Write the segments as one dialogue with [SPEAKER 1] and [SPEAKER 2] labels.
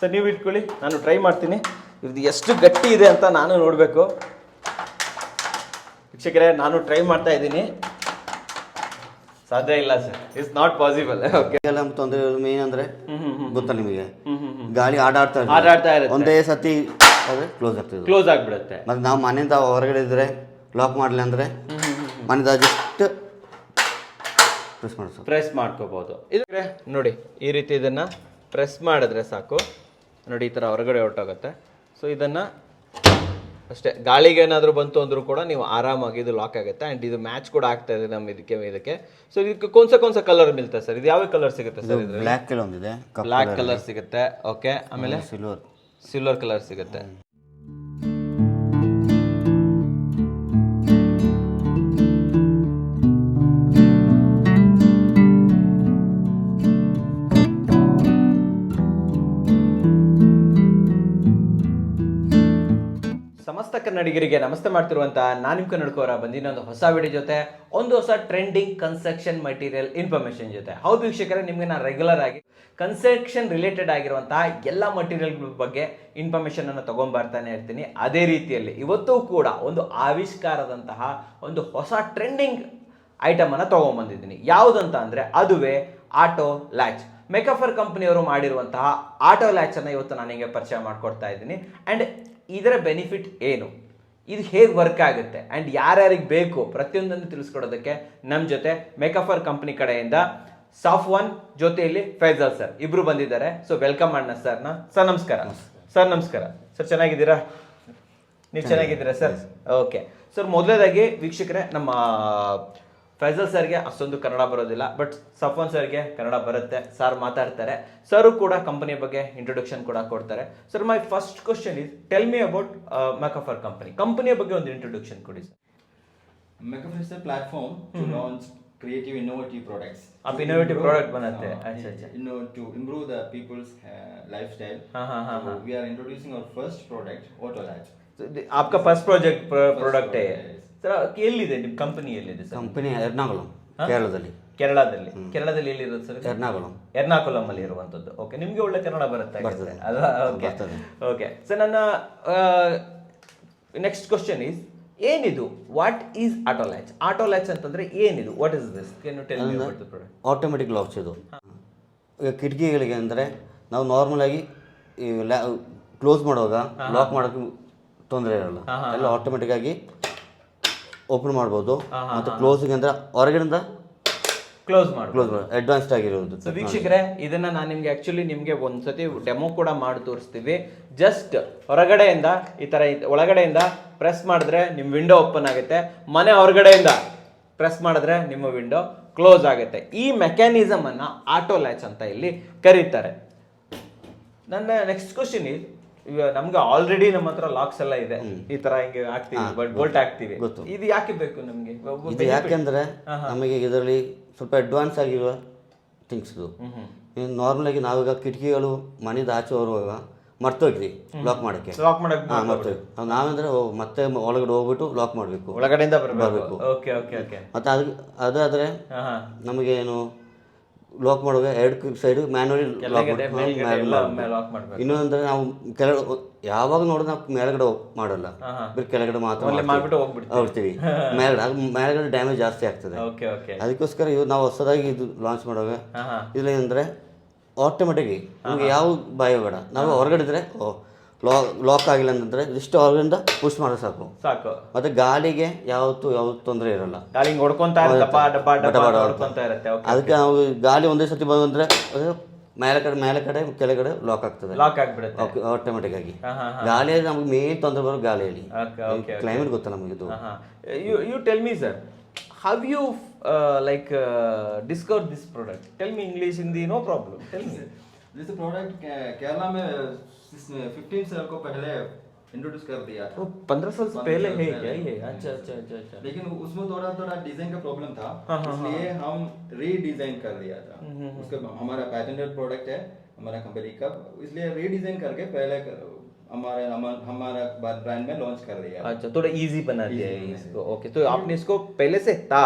[SPEAKER 1] Sir ನೀವು ಇಟ್ಕೊಳ್ಳಿ, ನಾನು ಟ್ರೈ ಮಾಡ್ತೀನಿ. ಇದು ಎಷ್ಟು ಗಟ್ಟಿ ಇದೆ ಅಂತ ನಾನು ನೋಡಬೇಕು. ವೀಕ್ಷಕರೇ, ನಾನು ಟ್ರೈ ಮಾಡ್ತಾ ಇದ್ದೀನಿ. ಸಾಧ್ಯ ಇಲ್ಲ sir, it's not possible. Okay,
[SPEAKER 2] ಎಲ್ಲ ತೊಂದರೆ ಮೇನ್ ಅಂದರೆ ಗೊತ್ತಾ ನಿಮಗೆ, ಗಾಳಿ
[SPEAKER 1] ಆಡಾಡ್ತಾ ಇರುತ್ತೆ.
[SPEAKER 2] ಒಂದೇ ಸತಿ ಕ್ಲೋಸ್ ಆಗ್ತದೆ,
[SPEAKER 1] ಕ್ಲೋಸ್ ಆಗಿಬಿಡುತ್ತೆ.
[SPEAKER 2] ಮತ್ತು ನಾವು ಮನೆಯಿಂದ ಹೊರಗಡೆ ಇದ್ದರೆ ಲಾಕ್ ಮಾಡಲಿ ಅಂದರೆ ಮನೆಯಿಂದ ಜಸ್ಟ್
[SPEAKER 1] ಪ್ರೆಸ್ ಮಾಡ್ಕೋಬಹುದು. ಇದು ನೋಡಿ, ಈ ರೀತಿ ಇದನ್ನು ಪ್ರೆಸ್ ಮಾಡಿದ್ರೆ ಸಾಕು. ನೋಡಿ, ಈ ಥರ ಹೊರಗಡೆ ಹೊರಟೋಗುತ್ತೆ. ಸೊ ಇದನ್ನು ಅಷ್ಟೇ, ಗಾಳಿಗೆ ಏನಾದರೂ ಬಂತು ಅಂದರೂ ಕೂಡ ನೀವು ಆರಾಮಾಗಿ ಇದು ಲಾಕ್ ಆಗುತ್ತೆ. ಆ್ಯಂಡ್ ಇದು ಮ್ಯಾಚ್ ಕೂಡ ಆಗ್ತಾ ಇದೆ ನಮ್ಮ ಇದಕ್ಕೆ. ಸೊ ಇದಕ್ಕೆ ಕೋನ್ಸ ಕಲರ್ ಮಿಲ್ತಾ ಸರ್? ಇದು ಯಾವ ಕಲರ್ ಸಿಗುತ್ತೆ ಸರ್? ಇದು
[SPEAKER 2] ಬ್ಲ್ಯಾಕ್ ಕಲರ್ ಒಂದಿದೆ,
[SPEAKER 1] ಬ್ಲ್ಯಾಕ್ ಕಲರ್ ಸಿಗುತ್ತೆ. ಓಕೆ, ಆಮೇಲೆ ಸಿಲ್ವರ್ ಕಲರ್ ಸಿಗುತ್ತೆ. ಸಮಸ್ತ ಕನ್ನಡಿಗರಿಗೆ ನಮಸ್ತೆ ಮಾಡ್ತಿರುವಂಥ ನಾನು ನಿಮ್ಮ ಕನ್ನಡಕವರ ಬಂದಿನ ಒಂದು ಹೊಸ ವಿಡಿಯೋ ಜೊತೆ, ಒಂದು ಹೊಸ ಟ್ರೆಂಡಿಂಗ್ ಕನ್ಸ್ಟ್ರಕ್ಷನ್ ಮಟೀರಿಯಲ್ ಇನ್ಫಾರ್ಮೇಷನ್ ಜೊತೆ. ಹೌದು ವೀಕ್ಷಕರೇ, ನಿಮಗೆ ನಾನು ರೆಗ್ಯುಲರ್ ಆಗಿ ಕನ್ಸ್ಟ್ರಕ್ಷನ್ ರಿಲೇಟೆಡ್ ಆಗಿರುವಂತಹ ಎಲ್ಲ ಮಟೀರಿಯಲ್ಗಳ ಬಗ್ಗೆ ಇನ್ಫಾರ್ಮೇಷನ್ ಅನ್ನು ತಗೊಂಡ್ಬರ್ತಾನೆ ಇರ್ತೀನಿ. ಅದೇ ರೀತಿಯಲ್ಲಿ ಇವತ್ತು ಕೂಡ ಒಂದು ಆವಿಷ್ಕಾರದಂತಹ ಒಂದು ಹೊಸ ಟ್ರೆಂಡಿಂಗ್ ಐಟಮ್ ಅನ್ನು ತಗೊಂಡ್ಬಂದಿದ್ದೀನಿ. ಯಾವುದಂತ ಅಂದರೆ ಅದುವೇ ಆಟೋ ಲ್ಯಾಚ್. ಮೇಕಫರ್ ಕಂಪನಿಯವರು ಮಾಡಿರುವಂತಹ ಆಟೋ ಲ್ಯಾಚ್ ಅನ್ನು ಇವತ್ತು ನಾನು ನಿಮಗೆ ಪರಿಚಯ ಮಾಡ್ಕೊಡ್ತಾ ಇದ್ದೀನಿ. ಆ್ಯಂಡ್ ಇದರ ಬೆನಿಫಿಟ್ ಏನು, ಇದು ಹೇಗೆ ವರ್ಕ್ ಆಗುತ್ತೆ, ಆ್ಯಂಡ್ ಯಾರ್ಯಾರಿಗೆ ಬೇಕು ಪ್ರತಿಯೊಂದನ್ನು ತಿಳಿಸ್ಕೊಡೋದಕ್ಕೆ ನಮ್ಮ ಜೊತೆ ಮೇಕಫರ್ ಕಂಪನಿ ಕಡೆಯಿಂದ ಸಾಫ್ವಾನ್ ಜೊತೆಯಲ್ಲಿ ಫೈಜಲ್ ಸರ್ ಇಬ್ರು ಬಂದಿದ್ದಾರೆ. ಸೊ ವೆಲ್ಕಮ್ ಅಣ್ಣ ಸರ್ನ. ಸರ್ ನಮಸ್ಕಾರ. ಸರ್ ನಮಸ್ಕಾರ. ಸರ್ ಚೆನ್ನಾಗಿದ್ದೀರಾ? ನೀವು ಚೆನ್ನಾಗಿದ್ದೀರಾ ಸರ್? ಓಕೆ ಸರ್, ಮೊದಲನೇದಾಗಿ ವೀಕ್ಷಕರೇ, ನಮ್ಮ ಫೈಜಲ್ ಸರ್ಗೆ ಅಷ್ಟೊಂದು ಕನ್ನಡ ಬರೋದಿಲ್ಲ, ಬಟ್ ಸಫ್ವಾನ್ ಸರ್ಗೆ ಕನ್ನಡ ಬರುತ್ತೆ. ಸರ್ ಮಾತಾಡ್ತಾರೆ. ಸರ್ ಕೂಡ ಕಂಪನಿಯ ಬಗ್ಗೆ ಇಂಟ್ರೊಡಕ್ಷನ್ ಕೂಡ ಕೊಡ್ತಾರೆ. Sir, my first question is, tell me about Makafar ಕಂಪನಿಯ ಬಗ್ಗೆ ಒಂದು ಇಂಟ್ರೊಡಕ್ಷನ್ ಕೊಡಿ sir.
[SPEAKER 3] Makafar is a platform to launch creative, innovative products.
[SPEAKER 1] आप innovative product बनाते हैं? अच्छा अच्छा.
[SPEAKER 3] To improve the people's lifestyle. So we are introducing our first product, Auto Latch.
[SPEAKER 1] आपका फर्स्ट प्रोडक्ट है ಸರ್. ಎಲ್ಲಿದೆ ನಿಮ್ಮ ಕಂಪನಿ? ಎಲ್ಲಿದೆ ಸರ್?
[SPEAKER 2] ಕಂಪನಿ ಎರ್ನಾಕುಲಂ, ಕೇರಳದಲ್ಲಿ.
[SPEAKER 1] ಕೇರಳದಲ್ಲಿ ಎಲ್ಲಿರೋದು ಸರ್? ಎರ್ನಾಕುಲಂ ಅಲ್ಲಿ ಇರುವಂತದ್ದು. ಓಕೆ, ನಿಮ್ಗೆ ಒಳ್ಳೆ ಕನ್ನಡ ಬರುತ್ತೆ ಅಲ್ವಾ? ಓಕೆ ಸರ್, ನನ್ನ ನೆಕ್ಸ್ಟ್ ಕ್ವಶನ್ ಈಸ್, ಏನಿದು? What is auto latch? Auto latch ಅಂತಂದ್ರೆ ಏನಿದು? What is this? Can you tell me about the product?
[SPEAKER 2] Automatic locks ಇದು. ಈಗ ಕಿಟಕಿಗಳಿಗೆ ಅಂದರೆ ನಾವು ನಾರ್ಮಲ್ ಆಗಿ ಈ ಕ್ಲೋಸ್ ಮಾಡುವಾಗ ಲಾಕ್ ಮಾಡೋಕ್ಕೆ ತೊಂದರೆ ಇರಲ್ಲ, ಎಲ್ಲ ಆಟೋಮೆಟಿಕ್ ಆಗಿ ಓಪನ್ ಮಾಡ್ಬೋದು. ಮತ್ತು ಕ್ಲೋಸಿಂಗ್ ಅಂದರೆ ಹೊರಗಡೆಯಿಂದ
[SPEAKER 1] ಕ್ಲೋಸ್ ಮಾಡಿ
[SPEAKER 2] ಅಡ್ವಾನ್ಸ್ಡ್ ಆಗಿರೋದು.
[SPEAKER 1] ಸೊ ವೀಕ್ಷಕರೇ, ಇದನ್ನ ನಾನು ನಿಮ್ಗೆ ಆಕ್ಚುಲಿ ನಿಮ್ಗೆ ಒಂದ್ಸತಿ ಡೆಮೋ ಕೂಡ ಮಾಡಿ ತೋರಿಸ್ತೀವಿ. ಜಸ್ಟ್ ಹೊರಗಡೆಯಿಂದ ಈ ತರ ಒಳಗಡೆಯಿಂದ ಪ್ರೆಸ್ ಮಾಡಿದ್ರೆ ನಿಮ್ಮ ವಿಂಡೋ ಓಪನ್ ಆಗುತ್ತೆ. ಮನೆ ಹೊರಗಡೆಯಿಂದ ಪ್ರೆಸ್ ಮಾಡಿದ್ರೆ ನಿಮ್ಮ ವಿಂಡೋ ಕ್ಲೋಸ್ ಆಗುತ್ತೆ. ಈ ಮೆಕ್ಯಾನಿಸಮ್ ಅನ್ನ ಆಟೋ ಲ್ಯಾಚ್ ಅಂತ ಇಲ್ಲಿ ಕರೀತಾರೆ. ನನ್ನ ನೆಕ್ಸ್ಟ್ ಕ್ವಶನ್ ಇಸ್, ನಮ್ಗೆ ಆಲ್ರೆಡಿ ನಮ್ಮ ಹತ್ರ ಲಾಕ್ಸ್ ಎಲ್ಲ ಇದೆ, ಈ ತರ ಹಿಂಗೆ ಹಾಕ್ತಿವಿ, ಬಟ್ ಬೋಲ್ಟ್ ಹಾಕ್ತಿವಿ. ಇದು ಯಾಕೆ ಬೇಕು ನಮ್ಗೆ?
[SPEAKER 2] ಇದು ಯಾಕೆಂದ್ರೆ ನಮಗೆ ಇದರಲ್ಲಿ ಸ್ವಲ್ಪ ಅಡ್ವಾನ್ಸ್ ಆಗಿರುವ ಥಿಂಗ್ಸ್ ಇದು. ನಾರ್ಮಲ್ ಆಗಿ ನಾವೀಗ ಕಿಟಕಿಗಳು ಮನೆಯಿಂದ ಆಚೆ ಬರುವಾಗ ಮರ್ತೋಗ್ತೀವಿ ಲಾಕ್ ಮಾಡಕ್ಕೆ. ಮರ್ತೋಗಿ ನಾವಂದ್ರೆ ಮತ್ತೆ ಒಳಗಡೆ ಹೋಗ್ಬಿಟ್ಟು ಲಾಕ್ ಮಾಡಬೇಕು,
[SPEAKER 1] ಒಳಗಡೆಯಿಂದ
[SPEAKER 2] ಬರಬೇಕು. ಮತ್ತೆ ಅದಾದ್ರೆ ನಮಗೆ ಏನು ಲಾಕ್ ಮಾಡುವಾಗ ಎರಡು ಸೈಡ್ ಮ್ಯಾನ್ಯಲಿ ಲಾಕ್ ಮಾಡಬೇಕು. ಇನ್ನೊಂದ್ರೆ ನಾವು ಕೆಳಗಡೆ ಯಾವಾಗ ನೋಡಿದ್ರೆ ನಾವು ಮೇಲ್ಗಡೆ ಮಾಡಲ್ಲ, ಬರೀ ಕೆಳಗಡೆ ಮಾತ್ರ ಹೋಗ್ತೀವಿ. ಮೇಲ್ಗಡೆ ಡ್ಯಾಮೇಜ್ ಜಾಸ್ತಿ ಆಗ್ತದೆ. ಅದಕ್ಕೋಸ್ಕರ ಇದು ನಾವು ಹೊಸದಾಗಿ ಇದು ಲಾಂಚ್ ಮಾಡುವಾಗ ಇಲ್ಲ ಅಂದರೆ ಆಟೋಮೆಟಿಕ್ ನಮಗೆ ಯಾವ ಭಯ ಬೇಡ. ನಾವು ಹೊರಗಡೆ ಇದ್ರೆ ಲಾಕ್ ಆಗಿಲ್ಲ ಅಂತಂದ್ರೆ ಇಷ್ಟು ಹೊರಗಡೆಯಿಂದ ಪುಷ್ ಮಾಡೋ ಸಾಕು. ಮತ್ತೆ ಗಾಳಿಗೆ ಯಾವತ್ತು ತೊಂದರೆ ಇರಲ್ಲ. ಅದಕ್ಕೆ ನಾವು ಗಾಳಿ ಒಂದೇ ಸತಿ ಬಂದ್ರೆ ಮೇಲೆ ಕಡೆ ಕೆಳಗಡೆ ಲಾಕ್ ಆಗ್ತದೆ, ಆಟೋಮೆಟಿಕ್ ಆಗಿ. ಗಾಳಿಯಲ್ಲಿ ನಮ್ಗೆ ಮೇನ್ ತೊಂದರೆ ಬರೋ ಗಾಳಿಯಲ್ಲಿ. ಕ್ಲೈಮೇಟ್ ಗೊತ್ತಲ್ಲ ನಮಗೆ ಇದು.
[SPEAKER 1] You tell me sir, how you discovered this product? Tell me English, Hindi, no problem. Tell me.
[SPEAKER 3] This product Kerala में 15 साल को पहले इंट्रोड्यूस कर दिया था.
[SPEAKER 1] 15 साल से पहले है क्या ये? अच्छा.
[SPEAKER 3] लेकिन उसमें थोड़ा डिजाइन का प्रॉब्लम था, इसलिए हम रीडिजाइन कर दिया था. उसका हमारा पैटेंटेड प्रोडक्ट है हमारा कंपनी का, इसलिए रीडिजाइन करके पहले हमारा ब्रांड में लॉन्च कर दिया.
[SPEAKER 1] अच्छा, थोड़ा इजी बना दिया है इसको. ओके, तो आपने इसको पहले से था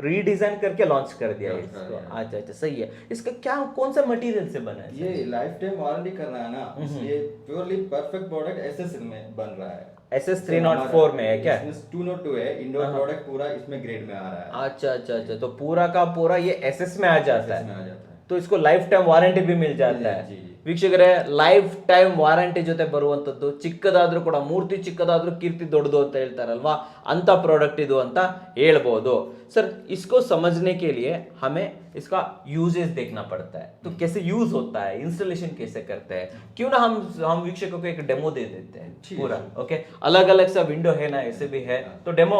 [SPEAKER 1] रीडिजाइन करके लॉन्च कर दिया है इसको। अच्छा अच्छा सही है। इसका क्या कौन सा मटेरियल से बना है?
[SPEAKER 3] ये लाइफ टाइम वारंटी कर रहा है ना, इसलिए प्योरली परफेक्ट प्रोडक्ट एसएस में बन रहा है।
[SPEAKER 1] SS 304 में है क्या?
[SPEAKER 3] 202 है, इंडोर प्रोडक्ट पूरा इसमें ग्रेड में आ रहा है।
[SPEAKER 1] अच्छा अच्छा अच्छा, तो पूरा का पूरा ये SS में आ जाता
[SPEAKER 3] इसमें
[SPEAKER 1] है,
[SPEAKER 3] आ जाता है।
[SPEAKER 1] तो इसको ಲೈಫ್ ಟೈಮ್ ವಾರಂಟಿ भी मिल जाता है।
[SPEAKER 3] जी, जी।
[SPEAKER 1] ವೀಕ್ಷಕರೇ, ಲೈಫ್ ಟೈಮ್ ವಾರಂಟಿ ಜೊತೆ ಬರುವಂತದ್ದು, ಚಿಕ್ಕದಾದ್ರೂ ಕೂಡ ಮೂರ್ತಿ ಚಿಕ್ಕದಾದ್ರೂ ಕೀರ್ತಿ ದೊಡ್ಡದು ಅಂತ ಹೇಳ್ತಾರಲ್ವಾ, ಅಂತ ಪ್ರಾಡಕ್ಟ್ ಇದು ಅಂತ ಹೇಳ್ಬೋದು सर। इसको समझने के लिए हमें इसका यूजेस देखना पड़ता है, तो कैसे यूज होता है, इंस्टॉलेशन कैसे करते हैं, क्यों ना हम वीक्षकों को एक डेमो दे देते हैं पूरा। ओके, अलग अलग सा विंडो है ना, ऐसे भी है, तो डेमो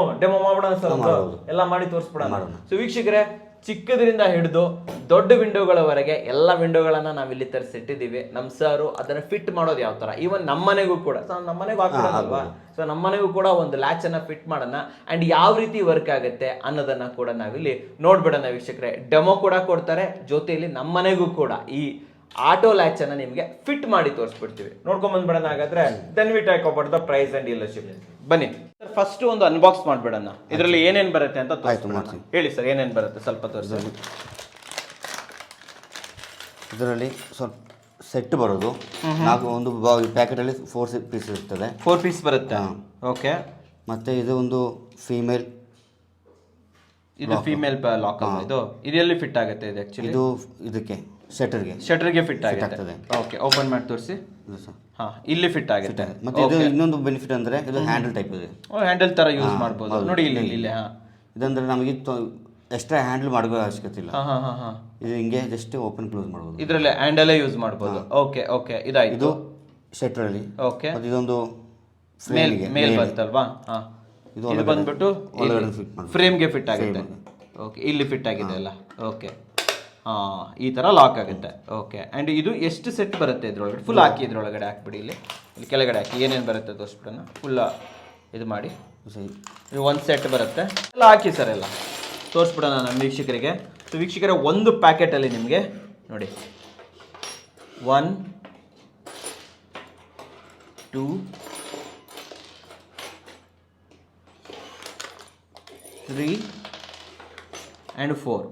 [SPEAKER 1] ಮಾಡೋಣ ಸರ್, ಎಲ್ಲ ಮಾಡಿ ತೋರಿಸ್ಬಿಡೋಣ। ಸೊ ವೀಕ್ಷಕರೇ, ಚಿಕ್ಕದ್ರಿಂದ ಹಿಡಿದು ದೊಡ್ಡ ವಿಂಡೋಗಳವರೆಗೆ ಎಲ್ಲ ವಿಂಡೋಗಳನ್ನ ನಾವಿಲ್ಲಿ ತರಿಸಿಟ್ಟಿದ್ದೀವಿ। ನಮ್ಮ ಸಾರು ಅದನ್ನ ಫಿಟ್ ಮಾಡೋದು ಯಾವ ತರ, ಈವನ್ ನಮ್ಮನೆಗೂ ಕೂಡ, ನಮ್ಮನೆಗೂ ಹಾಕ್ಬಿಡೋಣಲ್ವಾ, ಸೊ ನಮ್ಮನೆಗೂ ಕೂಡ ಒಂದು ಲ್ಯಾಚ್ ಅನ್ನ ಫಿಟ್ ಮಾಡೋಣ ಅಂಡ್ ಯಾವ ರೀತಿ ವರ್ಕ್ ಆಗುತ್ತೆ ಅನ್ನೋದನ್ನ ಕೂಡ ನಾವಿಲ್ಲಿ ನೋಡ್ಬಿಡೋಣ ವೀಕ್ಷಕರೇ। ಡೆಮೋ ಕೂಡ ಕೊಡ್ತಾರೆ, ಜೊತೆಯಲ್ಲಿ ನಮ್ಮನೆಗೂ ಕೂಡ ಈ ಆಟೋ ಲ್ಯಾಚ್ ಅನ್ನ ನಿಮಗೆ ಫಿಟ್ ಮಾಡಿ ತೋರಿಸ್ಬಿಡ್ತೀವಿ, ನೋಡ್ಕೊಂಡ್ ಬಂದ್ಬಿಡೋಣ ಹಾಗಾದ್ರೆ। Then we talk about the price and dealership, ಬನ್ನಿ ಸರ್। ಫಸ್ಟ್ ಒಂದು ಅನ್ಬಾಕ್ಸ್ ಮಾಡ್ಬಿಡೋಣ, ಇದರಲ್ಲಿ ಏನೇನ್ ಬರುತ್ತೆ ಅಂತ ತೋರಿಸ್ಬಿಡೋಣ। ಹೇಳಿ ಸರ್, ಏನೇನ್ ಬರುತ್ತೆ ಸ್ವಲ್ಪ ತೋರಿಸಿ।
[SPEAKER 2] ಇದರಲ್ಲಿ ಸ್ವಲ್ಪ ಸೆಟ್ ಬರೋದು, ನಾಲ್ಕು ಒಂದು ಪ್ಯಾಕೆಟಲ್ಲಿ 4 ಪೀಸ್ ಇರ್ತದೆ,
[SPEAKER 1] 4 ಪೀಸ್ ಬರುತ್ತೆ। ಓಕೆ,
[SPEAKER 2] ಮತ್ತು ಇದು ಒಂದು ಫೀಮೇಲ್,
[SPEAKER 1] ಇದು ಫೀಮೇಲ್ ಲಾಕ್ ಅಲ್ಲ, ಇದು ಎಲ್ಲಿ ಫಿಟ್ ಆಗುತ್ತೆ? ಇದು ಆಕ್ಚುಲಿ
[SPEAKER 2] ಇದು ಇದಕ್ಕೆ ಶಟರ್ಗೆ
[SPEAKER 1] ಫಿಟ್ ಆಗುತ್ತೆ। ಓಕೆ, ಓಪನ್ ಮಾಡಿ ತೋರಿಸಿ। ಹಾ, ಇಲ್ಲಿ ಫಿಟ್ ಆಗುತ್ತೆ।
[SPEAKER 2] ಮತ್ತೆ ಇದು ಇನ್ನೊಂದು ಬೆನಿಫಿಟ್ ಅಂದ್ರೆ ಇದು ಹ್ಯಾಂಡಲ್ ಟೈಪ್ ಇದೆ,
[SPEAKER 1] ಹ್ಯಾಂಡಲ್ ತರ ಯೂಸ್ ಮಾಡಬಹುದು ನೋಡಿ, ಇಲ್ಲಿ ಹಾ,
[SPEAKER 2] ಇದಂದ್ರೆ ನಮಗೆ ಎಕ್ಸ್ಟ್ರಾ ಹ್ಯಾಂಡಲ್ ಮಾಡೋ ಅವಶ್ಯಕತೆ ಇಲ್ಲ। ಇದು ಹಿಂಗೆ ಜಸ್ಟ್ ಓಪನ್ ಕ್ಲೋಸ್ ಮಾಡಬಹುದು,
[SPEAKER 1] ಇದರಲ್ಲಿ ಹ್ಯಾಂಡಲ್ ಯೂಸ್ ಮಾಡಬಹುದು। ಓಕೆ ಓಕೆ, ಇದಾಯ್ತು। ಇದು
[SPEAKER 2] ಶಟರಲ್ಲಿ
[SPEAKER 1] ಓಕೆ,
[SPEAKER 2] ಮತ್ತೆ ಇದೊಂದು
[SPEAKER 1] ಮೇಲ್ ಬರ್ತಲ್ವಾ? ಹಾ, ಇದು ಬಂದ್ಬಿಟ್ಟು ಫ್ರೇಮ್ಗೆ ಫಿಟ್ ಆಗುತ್ತೆ। ಓಕೆ, ಇಲ್ಲಿ ಫಿಟ್ ಆಗಿದೆ ಅಲ್ಲ? ಓಕೆ, ಹಾ, ಈ ತರ ಲಾಕ್ ಆಗುತ್ತೆ। ಓಕೆ, ಅಂಡ್ ಇದು ಎಷ್ಟು ಸೆಟ್ ಬರುತ್ತೆ ಇದ್ರೊಳಗಡೆ? ಫುಲ್ ಹಾಕಿ, ಇದ್ರೊಳಗಡೆ ಹಾಕ್ಬಿಡಿ, ಇಲ್ಲಿ ಕೆಳಗಡೆ ಹಾಕಿ, ಏನೇನು ಬರುತ್ತೆ ತೋರಿಸ್ಬಿಡೋಣ। ಫುಲ್ ಇದು ಮಾಡಿ, ಇದು ಒಂದು ಸೆಟ್ ಬರುತ್ತೆ, ಎಲ್ಲ ಹಾಕಿ ಸರ್, ಎಲ್ಲ ತೋರಿಸ್ಬಿಡೋಣ ನಮ್ಮ ವೀಕ್ಷಕರಿಗೆ। ಸೊ ವೀಕ್ಷಕರ, ಒಂದು ಪ್ಯಾಕೆಟಲ್ಲಿ ನಿಮಗೆ ನೋಡಿ 1 2 3 and 4,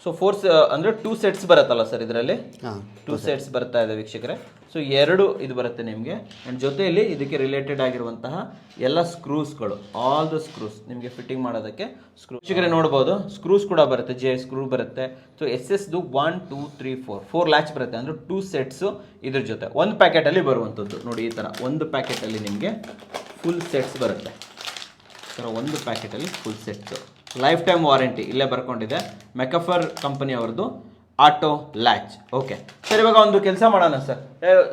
[SPEAKER 1] ಸೊ 4 ಅಂದರೆ 2 ಸೆಟ್ಸ್ ಬರುತ್ತಲ್ಲ ಸರ್ ಇದರಲ್ಲಿ? 2 ಸೆಟ್ಸ್ ಬರ್ತಾ ಇದೆ ವೀಕ್ಷಕರೇ। ಸೊ 2 ಇದು ಬರುತ್ತೆ ನಿಮಗೆ, ಆ್ಯಂಡ್ ಜೊತೆಯಲ್ಲಿ ಇದಕ್ಕೆ ರಿಲೇಟೆಡ್ ಆಗಿರುವಂತಹ ಎಲ್ಲ ಸ್ಕ್ರೂಸ್ಗಳು, ಆಲ್ ದ ಸ್ಕ್ರೂಸ್ ನಿಮಗೆ ಫಿಟ್ಟಿಂಗ್ ಮಾಡೋದಕ್ಕೆ ವೀಕ್ಷಕರೇ ನೋಡ್ಬೋದು, ಸ್ಕ್ರೂಸ್ ಕೂಡ ಬರುತ್ತೆ, ಜೆ ಸ್ಕ್ರೂ ಬರುತ್ತೆ। ಸೊ SS 1 2 3 4 ಲ್ಯಾಚ್ ಬರುತ್ತೆ, ಅಂದರೆ 2 ಸೆಟ್ಸು ಇದ್ರ ಜೊತೆ ಒಂದು ಪ್ಯಾಕೆಟಲ್ಲಿ ಬರುವಂಥದ್ದು ನೋಡಿ। ಈ ಥರ ಒಂದು ಪ್ಯಾಕೆಟಲ್ಲಿ ನಿಮಗೆ ಫುಲ್ ಸೆಟ್ಸ್ ಬರುತ್ತೆ ಸರ್, ಒಂದು ಪ್ಯಾಕೆಟಲ್ಲಿ full sets, lifetime warranty ಇಲ್ಲೇ ಬರ್ಕೊಂಡಿದೆ, ಮೆಕಫರ್ ಕಂಪನಿ ಅವ್ರದ್ದು ಆಟೋ ಲ್ಯಾಚ್। ಓಕೆ ಸರ್, ಇವಾಗ ಒಂದು ಕೆಲಸ ಮಾಡೋಣ ಸರ್,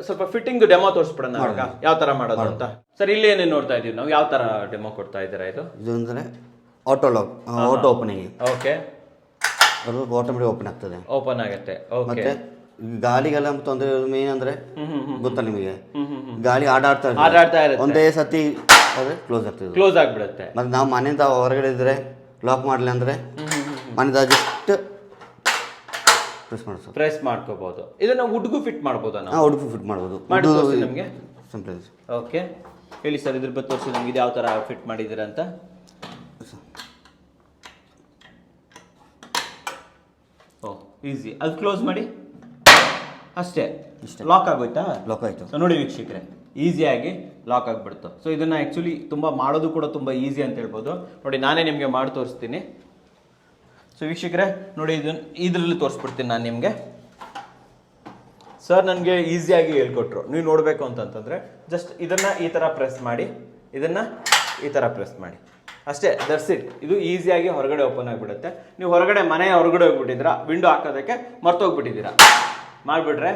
[SPEAKER 1] ಸ್ವಲ್ಪ ಫಿಟ್ಟಿಂಗ್ ಡೆಮೋ ತೋರಿಸ್ಬಿಡೋಣ ಇವಾಗ ಯಾವ ತರ ಮಾಡೋದು ಅಂತ ಸರ್। ಇಲ್ಲಿ ಏನೇನು ನೋಡ್ತಾ ಇದೀವಿ ನಾವು, ಯಾವ ತರ ಡೆಮೋ ಕೊಡ್ತಾ ಇದ್ದೀರಾ? ಇದು
[SPEAKER 2] ಅಂದರೆ auto lock, auto opening.
[SPEAKER 1] Okay,
[SPEAKER 2] ಅದು ಆಟೋಮೆಟಿಕ್ ಓಪನ್ ಆಗ್ತದೆ,
[SPEAKER 1] ಓಪನ್ ಆಗುತ್ತೆ। ಓಕೆ,
[SPEAKER 2] ಮತ್ತೆ ಗಾಳಿಗೆಲ್ಲ ತೊಂದರೆ ಮೇನ್ ಅಂದ್ರೆ ಗೊತ್ತಾ ನಿಮಗೆ, ಗಾಳಿ ಆಡಾಡ್ತಾ
[SPEAKER 1] ಇರುತ್ತೆ,
[SPEAKER 2] ಒಂದೇ ಸತಿ ಕ್ಲೋಸ್ ಆಗ್ತದೆ,
[SPEAKER 1] ಕ್ಲೋಸ್ ಆಗ್ಬಿಡುತ್ತೆ।
[SPEAKER 2] ಮತ್ತೆ ನಾವು ಮನೆಯಿಂದ ಹೊರಗಡೆ ಇದ್ರೆ ಲಾಕ್ ಮಾಡಲಿ ಅಂದ್ರೆ ಮನೆಯಿಂದ ಜಸ್ಟ್
[SPEAKER 1] ಪ್ರೆಸ್ ಮಾಡ್ಕೋಬಹುದು। ಇದನ್ನ ವುಡ್ಗೂ ಫಿಟ್ ಮಾಡ್ಬೋದಾ ನಾವು?
[SPEAKER 2] ಹುಡುಗು ಫಿಟ್ ಮಾಡ್ಬೋದು,
[SPEAKER 1] ನಮಗೆ
[SPEAKER 2] ಸಿಂಪಲ್।
[SPEAKER 1] ಓಕೆ, ಹೇಳಿ ಸರ್, ಇದ್ರ ಬಗ್ಗೆ ತೋರಿಸಿ ನಮ್ಗೆ, ಇದು ಯಾವ ತರ ಫಿಟ್ ಮಾಡಿದ್ದೀರಾ ಅಂತ। ಓ, ಈಸಿ, ಅದು ಕ್ಲೋಸ್ ಮಾಡಿ ಅಷ್ಟೇ, ಲಾಕ್ ಆಗೋಯ್ತಾ?
[SPEAKER 2] ಲಾಕ್ ಆಯ್ತು।
[SPEAKER 1] ಸೊ ನೋಡಿ ವೀಕ್ಷಕರೇ, ಈಸಿಯಾಗಿ ಲಾಕ್ ಆಗಿಬಿಡ್ತು। ಸೊ ಇದನ್ನ ಆ್ಯಕ್ಚುಲಿ ತುಂಬ ಮಾಡೋದು ಕೂಡ ತುಂಬ ಈಸಿ ಅಂತ ಹೇಳ್ಬೋದು ನೋಡಿ, ನಾನೇ ನಿಮಗೆ ಮಾಡಿ ತೋರಿಸ್ತೀನಿ। ಸೊ ವೀಕ್ಷಕರೇ ನೋಡಿ, ಇದರಲ್ಲಿ ತೋರಿಸ್ಬಿಡ್ತೀನಿ ನಾನು ನಿಮಗೆ। ಸರ್ ನನಗೆ ಈಸಿಯಾಗಿ ಹೇಳ್ಕೊಟ್ರು, ನೀವು ನೋಡಬೇಕು ಅಂತಂತಂದರೆ ಜಸ್ಟ್ ಇದನ್ನು ಈ ಥರ ಪ್ರೆಸ್ ಮಾಡಿ, ಇದನ್ನು ಈ ಥರ ಪ್ರೆಸ್ ಮಾಡಿ ಅಷ್ಟೇ, ದಟ್ಸ್ ಇಟ್। ಇದು ಈಸಿಯಾಗಿ ಹೊರಗಡೆ ಓಪನ್ ಆಗಿಬಿಡುತ್ತೆ। ನೀವು ಹೊರಗಡೆ ಮನೆಯ ಹೊರಗಡೆ ಹೋಗ್ಬಿಟ್ಟಿದ್ದೀರಾ, ವಿಂಡೋ ಹಾಕೋದಕ್ಕೆ ಮರ್ತೋಗ್ಬಿಟ್ಟಿದ್ದೀರಾ, ಮಾಡಿಬಿಟ್ರೆ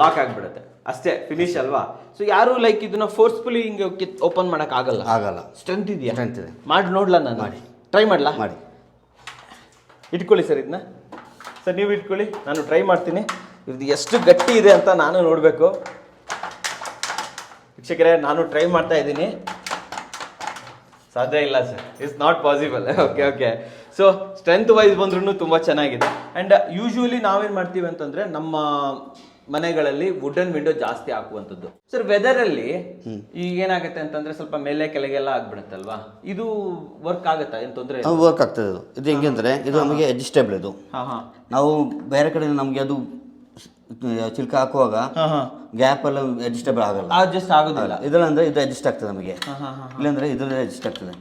[SPEAKER 1] ಲಾಕ್ ಆಗಿಬಿಡುತ್ತೆ ಅಷ್ಟೇ, ಫಿನಿಶ್ ಅಲ್ವಾ? ಸೊ ಯಾರು ಲೈಕ್ ಇದನ್ನ ಫೋರ್ಸ್ಫುಲಿ ಹಿಂಗೆ ಓಪನ್ ಮಾಡೋಕೆ ಆಗಲ್ಲ, ಸ್ಟ್ರೆಂತ್ ಇದೆಯಾ?
[SPEAKER 2] ಸ್ಟ್ರೆಂತ್ ಇದೆ,
[SPEAKER 1] ಮಾಡಿ ನೋಡ್ಲಾ ನಾನು? ಮಾಡಿ ಟ್ರೈ ಮಾಡಲಾ?
[SPEAKER 2] ಮಾಡಿ
[SPEAKER 1] ಇಟ್ಕೊಳ್ಳಿ ಸರ್, ಇದನ್ನ ಸರ್ ನೀವು ಇಟ್ಕೊಳ್ಳಿ, ನಾನು ಟ್ರೈ ಮಾಡ್ತೀನಿ ಇದು ಎಷ್ಟು ಗಟ್ಟಿ ಇದೆ ಅಂತ ನಾನು ನೋಡಬೇಕು ವೀಕ್ಷಕರೇ। ನಾನು ಟ್ರೈ ಮಾಡ್ತಾ ಇದ್ದೀನಿ, ಸಾಧ್ಯ ಇಲ್ಲ sir, it's not possible. Okay okay, so strength wise ಬಂದ್ರೂ ತುಂಬ ಚೆನ್ನಾಗಿದೆ। ಆ್ಯಂಡ್ ಯೂಶ್ವಲಿ ನಾವೇನು ಮಾಡ್ತೀವಿ ಅಂತಂದರೆ, ನಮ್ಮ ಮನೆಗಳಲ್ಲಿ ವುಡನ್ ವಿಂಡೋ ಜಾಸ್ತಿ ಹಾಕುವಂಥದ್ದು. ಸರ್ ವೆದರಲ್ಲಿ ಈಗ ಏನಾಗುತ್ತೆ ಅಂತಂದ್ರೆ ಸ್ವಲ್ಪ ಮೇಲೆ ಕೆಳಗೆಲ್ಲ ಆಗ್ಬಿಡುತ್ತಲ್ವಾ, ಇದು ವರ್ಕ್ ಆಗುತ್ತಾ, ಏನು ತೊಂದರೆ?
[SPEAKER 2] ವರ್ಕ್ ಆಗ್ತದೆ. ಇದು ಹೆಂಗೆ ಅಂದರೆ ಇದು ನಮಗೆ ಅಡ್ಜಸ್ಟೇಬಲ್. ಇದು ನಾವು ಬೇರೆ ಕಡೆ ನಮಗೆ ಅದು ಚಿಲ್ಕ ಹಾಕುವಾಗ ಗ್ಯಾಪ್ ಎಲ್ಲ ಅಡ್ಜಸ್ಟೇಬಲ್ ಆಗಲ್ಲ,
[SPEAKER 1] ಅಡ್ಜಸ್ಟ್ ಆಗೋದಿಲ್ಲ.
[SPEAKER 2] ಇದರಲ್ಲಿ ಅಂದರೆ ಇದು ಅಡ್ಜಸ್ಟ್ ಆಗ್ತದೆ ನಮಗೆ, ಇಲ್ಲಾಂದರೆ ಇದರಲ್ಲಿ ಅಡ್ಜಸ್ಟ್ ಆಗ್ತದೆ.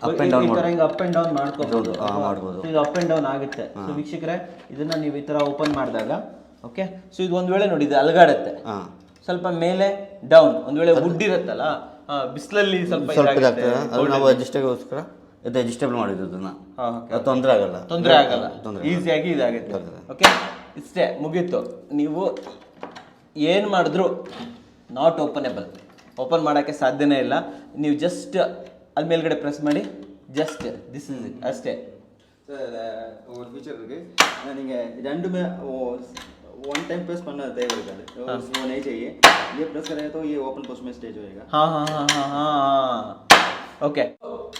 [SPEAKER 2] Up and down
[SPEAKER 1] up and down ಮಾಡ್ಕೋಬಹುದು,
[SPEAKER 2] ಮಾಡ್ಬೋದು.
[SPEAKER 1] ಇದು ಅಪ್ ಆ್ಯಂಡ್ ಡೌನ್ ಆಗುತ್ತೆ. ಸೊ ವೀಕ್ಷಕರೇ, ಇದನ್ನ ನೀವು ಈ ಥರ ಓಪನ್ ಮಾಡಿದಾಗ ಓಕೆ, ಸೊ ಇದು ಒಂದು ವೇಳೆ ನೋಡಿ ಇದು ಅಲಗಾಡುತ್ತೆ, ಸ್ವಲ್ಪ ಮೇಲೆ ಡೌನ್, ಒಂದು ವೇಳೆ ವುಡ್ ಇರುತ್ತಲ್ಲ ಬಿಸಿಲಲ್ಲಿ ಸ್ವಲ್ಪ
[SPEAKER 2] ಇದಾಗ್ತದೆ, ಅದು ನಾವು ಅಡ್ಜಸ್ಟಿಗೋಸ್ಕರ ಇದು ಅಡ್ಜಸ್ಟೇಬಲ್ ಮಾಡಿದ್ದು. ಅದನ್ನ ತೊಂದರೆ ಆಗಲ್ಲ,
[SPEAKER 1] ಈಸಿಯಾಗಿ ಇದಾಗುತ್ತೆ. ಓಕೆ, ಇಷ್ಟೇ ಮುಗೀತು. ನೀವು ಏನು ಮಾಡಿದ್ರು ನಾಟ್ ಓಪನೇಬಲ್, ಓಪನ್ ಮಾಡೋಕ್ಕೆ ಸಾಧ್ಯನೇ ಇಲ್ಲ. ನೀವು ಜಸ್ಟ್ ಅಲ್ಲಿ ಮೇಲ್ಗಡೆ ಪ್ರೆಸ್ ಮಾಡಿ, ಜಸ್ಟ್ ದಿಸ್ ಇಸ್ ಇಟ್ ಅಷ್ಟೇ.
[SPEAKER 3] ஒரு ஃபீச்சர் இருக்கு, நீங்கள் ரெண்டுமே वन टाइम प्रेस करना देगा, वो नहीं चाहिए। ये प्रेस करेंगे तो ये ओपन पोस्ट में स्टेज होएगा।
[SPEAKER 1] ಓಕೆ,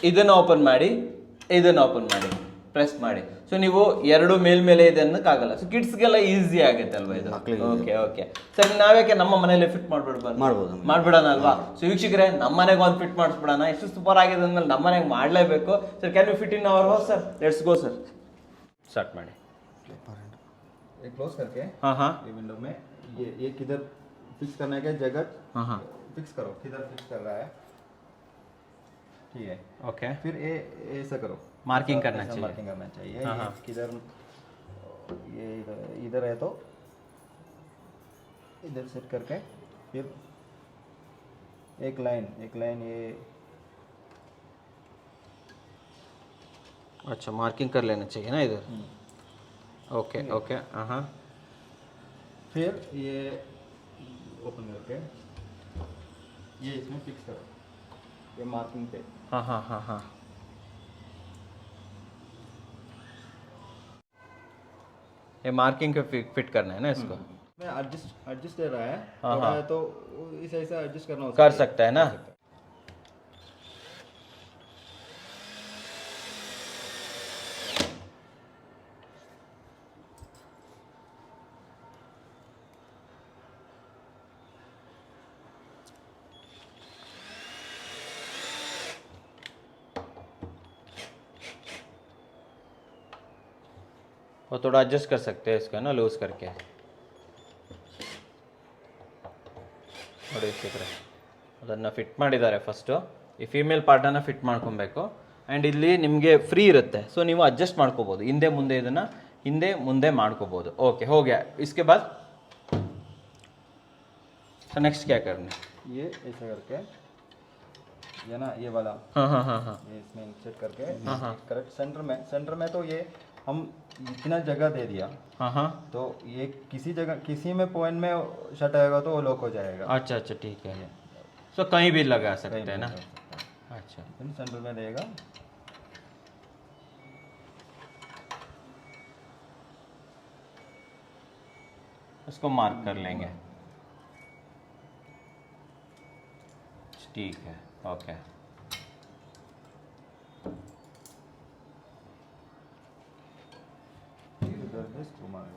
[SPEAKER 1] ಇದನ್ನು ಓಪನ್ ಮಾಡಿ, ಇದನ್ನು ಓಪನ್ ಮಾಡಿ, ಪ್ರೆಸ್ ಮಾಡಿ. ಸೊ ನೀವು ಎರಡು ಮೇಲ್ಮೇಲೆ ಇದೆ ಅನ್ನೋಕ್ಕಾಗಲ್ಲ. ಸೊ ಕಿಡ್ಸ್ಗೆಲ್ಲ ಈಸಿ ಆಗುತ್ತೆ ಅಲ್ವಾ ಇದು? ಓಕೆ ಓಕೆ ಸರ್, ನಾವ್ಯಾಕೆ ನಮ್ಮ ಮನೇಲಿ ಫಿಟ್ ಮಾಡ್ಬಿಡೋಣ ಅಲ್ವಾ? ಸೊ ವೀಕ್ಷಕರೇ, ನಮ್ಮ ಮನೆಗೆ ಒಂದು ಫಿಟ್ ಮಾಡಿಸ್ಬಿಡೋಣ. ಎಷ್ಟು ಸೂಪರ್ ಆಗಿದೆ ಅಂದ್ಮೇಲೆ ನಮ್ಮ ಮನೆಗೆ ಮಾಡಲೇಬೇಕು. Sir, can you fit in our house sir? Let's go sir, start ಮಾಡಿ.
[SPEAKER 3] ये क्लोज करके
[SPEAKER 1] हाँ
[SPEAKER 3] ये विंडो में ये किधर फिक्स करने का जगह फिक्स करो, किधर फिक्स कर रहा है, ठीक है?
[SPEAKER 1] ओके,
[SPEAKER 3] फिर ये ऐसा करो,
[SPEAKER 1] मार्किंग करना चाहिए,
[SPEAKER 3] मार्किंग करना चाहिए। ये किधर ये इधर है तो इधर सेट करके फिर एक लाइन ये
[SPEAKER 1] अच्छा मार्किंग कर लेना चाहिए ना इधर। ओके ओके हाँ,
[SPEAKER 3] फिर ये ओपन करके ये इसमें फिक्स करो, ये मार्किंग पे।
[SPEAKER 1] हाँ ये मार्किंग पे फिट करना है ना इसको?
[SPEAKER 3] मैं एडजस्ट दे रहा है, थोड़ा है तो इस ऐसा एडजस्ट करना
[SPEAKER 1] कर सकता है ना? वो थोड़ा एडजस्ट कर सकते हैं इसका ना, लूज करके ನೋಡಿ ಸಿಕ್ಕರೆ ಅದನ್ನು ಫಿಟ್ ಮಾಡಿದ್ದಾರೆ. ಫಸ್ಟು ಈ ಫೀಮೇಲ್ ಪಾರ್ಟನ್ನು ಫಿಟ್ ಮಾಡ್ಕೊಬೇಕು. ಆ್ಯಂಡ್ ಇಲ್ಲಿ ನಿಮಗೆ ಫ್ರೀ ಇರುತ್ತೆ, ಸೊ ನೀವು ಅಡ್ಜಸ್ಟ್ ಮಾಡ್ಕೋಬೋದು, ಹಿಂದೆ ಮುಂದೆ ಇದನ್ನು ಹಿಂದೆ ಮುಂದೆ ಮಾಡ್ಕೋಬೋದು. ಓಕೆ हो गया, इसके बाद सर नेक्स्ट क्या करना है?
[SPEAKER 3] ये ऐसा करके ये ना ये वाला
[SPEAKER 1] हाँ
[SPEAKER 3] ये इसमें सेट करके करेक्ट सेंटर में तो ये हम इतना जगह दे दिया, तो ये किसी जगह किसी में पॉइंट में शट आएगा तो वो लॉक हो जाएगा।
[SPEAKER 1] अच्छा ठीक है, सो कहीं भी लगा सकते हैं ना? अच्छा,
[SPEAKER 3] सेंटर में देगा,
[SPEAKER 1] उसको मार्क कर लेंगे, ठीक है। ओके,
[SPEAKER 3] स्क्रू मारेगा।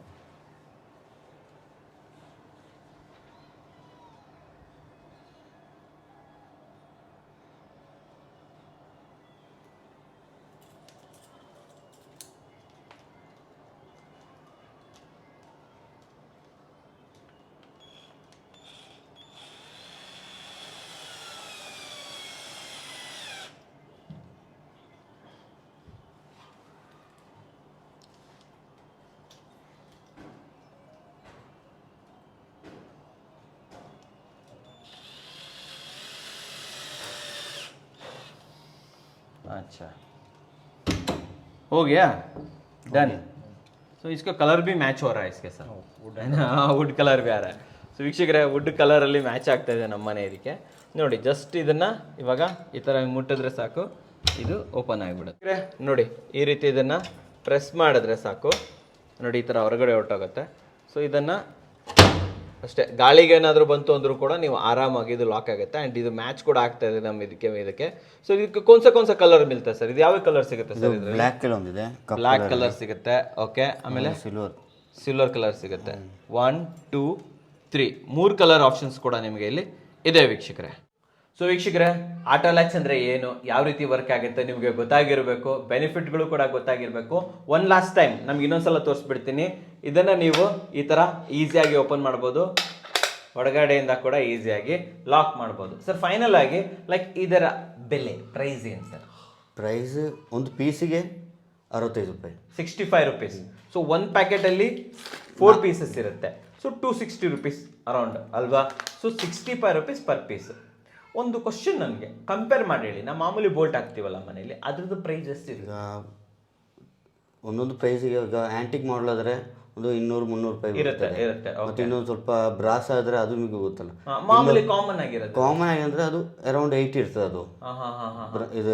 [SPEAKER 1] अच्छा हो गया, डन। ಸೊ इसका ಕಲರ್ भी ಮ್ಯಾಚ್ हो रहा है इसके साथ, है ना? ವುಡ್ ಕಲರ್ भी आ रहा है। ಸೊ ವೀಕ್ಷಕರೇ, ವುಡ್ ಕಲರಲ್ಲಿ ಮ್ಯಾಚ್ ಆಗ್ತಾ ಇದೆ ನಮ್ಮ ಮನೆ ಇದಕ್ಕೆ. ನೋಡಿ, ಜಸ್ಟ್ ಇದನ್ನು ಇವಾಗ ಈ ಥರ ಮುಟ್ಟಿದ್ರೆ ಸಾಕು, ಇದು ಓಪನ್ ಆಗಿಬಿಡುತ್ತೆ. ನೋಡಿ, ಈ ರೀತಿ ಇದನ್ನು ಪ್ರೆಸ್ ಮಾಡಿದ್ರೆ ಸಾಕು, ನೋಡಿ ಈ ಥರ ಹೊರಗಡೆ ಹೊರಟೋಗುತ್ತೆ. ಸೊ ಇದನ್ನು ಅಷ್ಟೇ, ಗಾಳಿಗೆ ಏನಾದರೂ ಬಂತು ಅಂದರೂ ಕೂಡ ನೀವು ಆರಾಮಾಗಿ ಇದು ಲಾಕ್ ಆಗುತ್ತೆ. ಆ್ಯಂಡ್ ಇದು ಮ್ಯಾಚ್ ಕೂಡ ಆಗ್ತಾ ಇದೆ ನಮ್ಮ ಇದಕ್ಕೆ. ಸೊ ಇದಕ್ಕೆ ಕೋನ್ಸ ಕಲರ್ ಮಿಲ್ತಾ ಸರ್? ಇದು ಯಾವ ಕಲರ್ ಸಿಗುತ್ತೆ ಸರ್?
[SPEAKER 2] ಬ್ಲ್ಯಾಕ್ ಕಲರ್ ಒಂದಿದೆ,
[SPEAKER 1] ಬ್ಲ್ಯಾಕ್ ಕಲರ್ ಸಿಗುತ್ತೆ. ಓಕೆ, ಆಮೇಲೆ ಸಿಲ್ವರ್ ಕಲರ್ ಸಿಗುತ್ತೆ. 1 2 3 3 ಕಲರ್ ಆಪ್ಷನ್ಸ್ ಕೂಡ ನಿಮಗೆ ಇಲ್ಲಿ ಇದೆ ವೀಕ್ಷಕರೇ. ಸೊ ವೀಕ್ಷಕರೇ, ಆಟೋ ಲ್ಯಾಚ್ ಅಂದರೆ ಏನು, ಯಾವ ರೀತಿ ವರ್ಕ್ ಆಗುತ್ತೆ ನಿಮಗೆ ಗೊತ್ತಾಗಿರಬೇಕು, ಬೆನಿಫಿಟ್ಗಳು ಕೂಡ ಗೊತ್ತಾಗಿರಬೇಕು. ಒನ್ ಲಾಸ್ಟ್ ಟೈಮ್ ನಮ್ಗೆ ಇನ್ನೊಂದ್ಸಲ ತೋರಿಸ್ಬಿಡ್ತೀನಿ. ಇದನ್ನು ನೀವು ಈ ಥರ ಈಸಿಯಾಗಿ ಓಪನ್ ಮಾಡ್ಬೋದು, ಹೊರಗಡೆಯಿಂದ ಕೂಡ ಈಸಿಯಾಗಿ ಲಾಕ್ ಮಾಡ್ಬೋದು. ಸರ್ ಫೈನಲ್ ಆಗಿ ಲೈಕ್ ಇದರ ಬೆಲೆ ಪ್ರೈಸ್ ಏನು ಸರ್?
[SPEAKER 2] ಪ್ರೈಸ್ ಒಂದು ಪೀಸಿಗೆ 65 ರೂಪಾಯಿ,
[SPEAKER 1] 65 ರುಪೀಸ್. ಸೊ ಒಂದು ಪ್ಯಾಕೆಟಲ್ಲಿ 4 ಪೀಸಸ್ ಇರುತ್ತೆ. ಸೊ 260 ರುಪೀಸ್ ಅರೌಂಡ್ ಅಲ್ವಾ? So 65 rupees per piece. ಒಂದು ಕ್ವಶನ್ ನನಗೆ ಕಂಪೇರ್ ಮಾಡಿ ಹೇಳಿ, ನಾವು ಮಾಮೂಲಿ ಬೋಲ್ಟ್ ಹಾಕ್ತೀವಲ್ಲ ಮನೇಲಿ, ಅದ್ರದ್ದು ಪ್ರೈಸ್ ಎಷ್ಟಿದೆ?
[SPEAKER 2] ಈಗ ಒಂದೊಂದು ಪ್ರೈಸಿಗೆ ಈಗ ಆ್ಯಂಟಿಕ್ ಮಾಡಲ್ ಆದರೆ ಒಂದು 200-300 ರೂಪಾಯಿ
[SPEAKER 1] ಇರುತ್ತೆ.
[SPEAKER 2] ಮತ್ತು ಇನ್ನೊಂದು ಸ್ವಲ್ಪ ಬ್ರಾಸ್ ಆದರೆ ಅದು ನಿಮಗೆ ಗೊತ್ತಲ್ಲ,
[SPEAKER 1] ಮಾಮೂಲಿ ಕಾಮನ್ ಆಗಿರುತ್ತೆ.
[SPEAKER 2] ಕಾಮನ್ ಆಗಿ ಅಂದರೆ ಅದು ಅರೌಂಡ್ 80 ಇರ್ತದೆ ಅದು. ಇದು